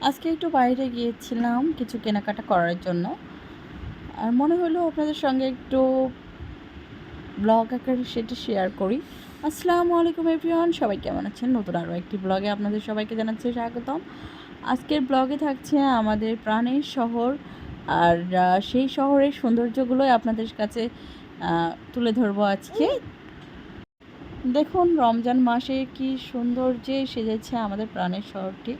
আজকে একটু বাইরে গিয়েছিলাম কিছু কেনাকাটা করার জন্য। আর মনে হলো আপনাদের সঙ্গে একটু ব্লগ আকারে সেটা শেয়ার করি। আসসালামু আলাইকুম এভরিওয়ান, সবাই কেমন আছেন? নতুন আরও একটি ব্লগে আপনাদের সবাইকে জানাচ্ছি স্বাগতম। আজকের ব্লগে থাকছে আমাদের প্রাণের শহর, আর সেই শহরের সৌন্দর্যগুলোই আপনাদের কাছে তুলে ধরবো আজকে। দেখুন, রমজান মাসে কি সৌন্দর্যে সেজেছে আমাদের প্রাণের শহরটি।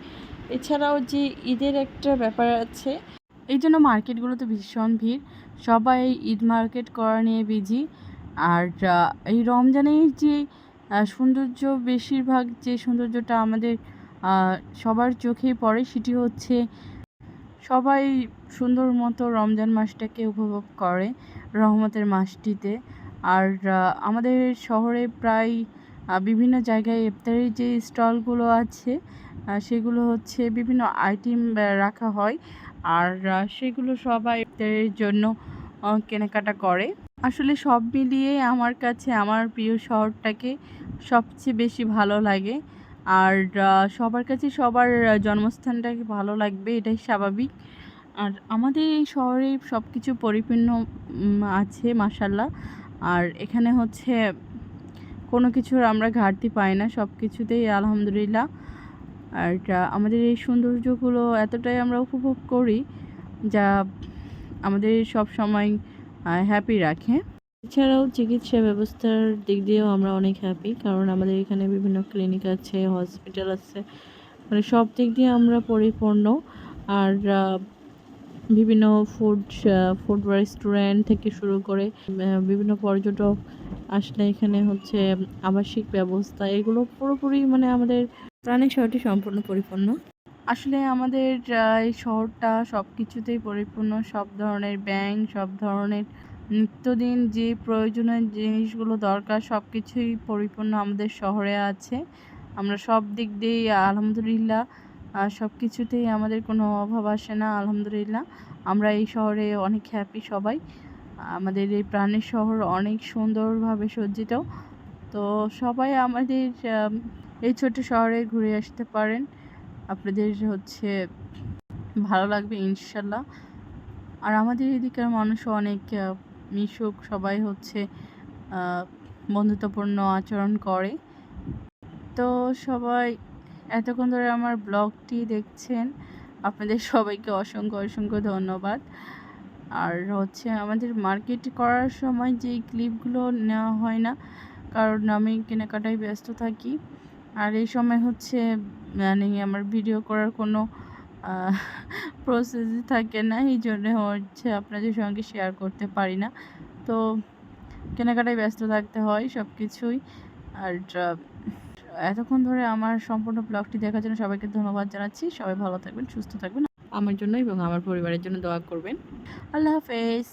এছাড়াও যে ঈদের একটা ব্যাপার আছে, এই জন্য মার্কেটগুলোতে ভীষণ ভিড়। সবাই ঈদ মার্কেট করা নিয়ে বিজি। আর এই রমজানের যে সৌন্দর্য, বেশিরভাগ যে সৌন্দর্যটা আমাদের সবার চোখেই পড়ে সেটি হচ্ছে সবাই সুন্দর মতো রমজান মাসটাকে উপভোগ করে রহমতের মাসটিতে। আর আমাদের শহরে প্রায় বিভিন্ন জায়গায় ইফতারের যে স্টলগুলো আছে সেগুলো হচ্ছে বিভিন্ন আইটেম রাখা হয়, আর সেগুলো সবাই ইফতারের জন্য কেনাকাটা করে। আসলে সব মিলিয়ে আমার কাছে আমার প্রিয় শহরটাকে সবচেয়ে বেশি ভালো লাগে। আর সবার কাছে সবার জন্মস্থানটাকে ভালো লাগবে, এটাই স্বাভাবিক। আর আমাদের এই শহরে সব কিছু পরিপূর্ণ আছে মাশাল্লাহ। আর এখানে হচ্ছে কোনো কিছুর আমরা ঘাটতি পাই না, সব কিছুতেই আলহামদুলিল্লাহ। আর আমাদের এই সৌন্দর্যগুলো এতটাই আমরা উপভোগ করি যা আমাদের সব সময় হ্যাপি রাখে। এছাড়াও চিকিৎসা ব্যবস্থার দিক দিয়েও আমরা অনেক হ্যাপি, কারণ আমাদের এখানে বিভিন্ন ক্লিনিক আছে, হসপিটাল আছে, মানে সব দিক দিয়ে আমরা পরিপূর্ণ। আর বিভিন্ন ফুড রেস্টুরেন্ট থেকে শুরু করে বিভিন্ন পর্যটক আসলে এখানে হচ্ছে আবাসিক ব্যবস্থা, এগুলো পুরোপুরি মানে আমাদের প্রাণী শহরটি সম্পূর্ণ পরিপূর্ণ। আসলে আমাদের এই শহরটা সব কিছুতেই পরিপূর্ণ, সব ধরনের ব্যাংক, সব ধরনের নিত্যদিন যে প্রয়োজনীয় জিনিসগুলো দরকার সব কিছুই পরিপূর্ণ আমাদের শহরে আছে। আমরা সব দিক দিয়েই আলহামদুলিল্লাহ, সব কিছুতেই আমাদের কোনো অভাব আসে না আলহামদুলিল্লাহ। আমরা এই শহরে অনেক হ্যাপি সবাই। আমাদের এই প্রাণের শহর অনেক সুন্দরভাবে সজ্জিত। তো সবাই আমাদের এই ছোট শহরে ঘুরে আসতে পারেন, আপনাদের হচ্ছে ভালো লাগবে ইনশাল্লাহ। আর আমাদের এদিকের মানুষও অনেক মিশুক, সবাই হচ্ছে বন্ধুত্বপূর্ণ আচরণ করে। তো সবাই এতক্ষণ ধরে আমার ব্লগটি দেখছেন, আপনাদের সবাইকে অসংখ্য অসংখ্য ধন্যবাদ। আর হচ্ছে আমাদের মার্কেট করার সময় যেই ক্লিপগুলো নেওয়া হয় না, কারণ আমি কেনাকাটায় ব্যস্ত থাকি। আর এই সময় হচ্ছে মানে আমার ভিডিও করার কোনো প্রসেসই থাকে না, এই জন্য হচ্ছে আপনাদের সঙ্গে শেয়ার করতে পারি না। তো কেনাকাটায় ব্যস্ত থাকতে হয় সব কিছুই। আর এতক্ষণ ধরে আমার সম্পূর্ণ ব্লগটি দেখার জন্য সবাইকে ধন্যবাদ জানাচ্ছি। সবাই ভালো থাকবেন, সুস্থ থাকবেন, আমার জন্য এবং আমার পরিবারের জন্য দোয়া করবেন। আল্লাহ হাফেজ।